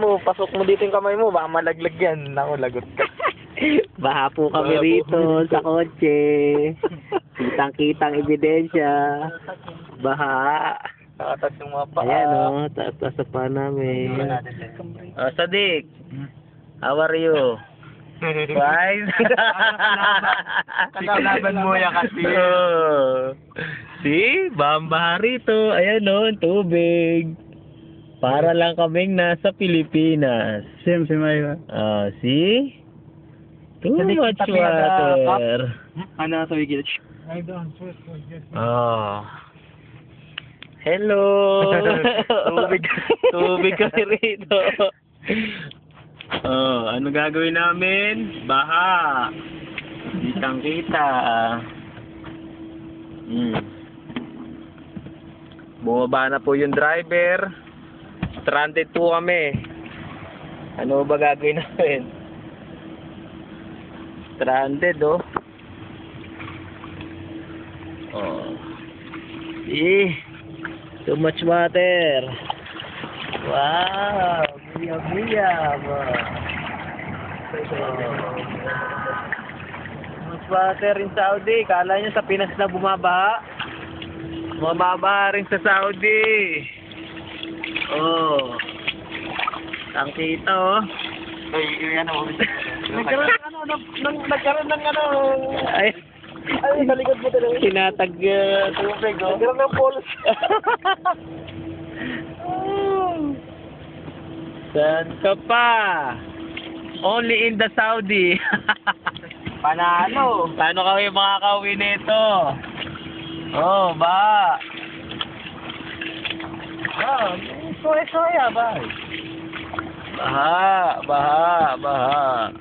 mo, pasok mo dito yung kamay mo, baka malaglag yan. Naku, lagot ka. Baha po kami Baha po rito kami dito. sa kotse. Kitang-kitang ebidensya. Baha. Nakatas yung mga paa. Ayan o, taas-taas sa paa namin. Sadik, how are you? Fine? Kalaban mo yan kasi. Oh. See? Bambaha rito. Ayan o, tubig. Para lang kaming nasa Pilipinas. Sim, si Maya. See? Too Sadik, much tapi ada water. Ano sa wigil? Oh. Hello. Tubig. Tubig kami rito. Oh, ano gagawin namin? Baha. Kitang-kita. Bumaba na po yung driver. Stranded po kami. Ano ba gagawin namin? Stranded, oh. Oh. Too much water. Wow, biyab-biyab. Too much water in Saudi. Kala nyo sa Pinas na bumabaha. Bumabaha rin sa Saudi. Oh. Tangkita, oh. Ay, ano, nagkaroon ng ano, Ay, ay, sa likod mo talaga. sinatag tubig, oh. Nagkaroon ng polos. Saan ka pa? Only in the Saudi. Panalo. Paano kami makakauwi nito? Oh, ba? Ah, soya ba? Baha, baha, baha.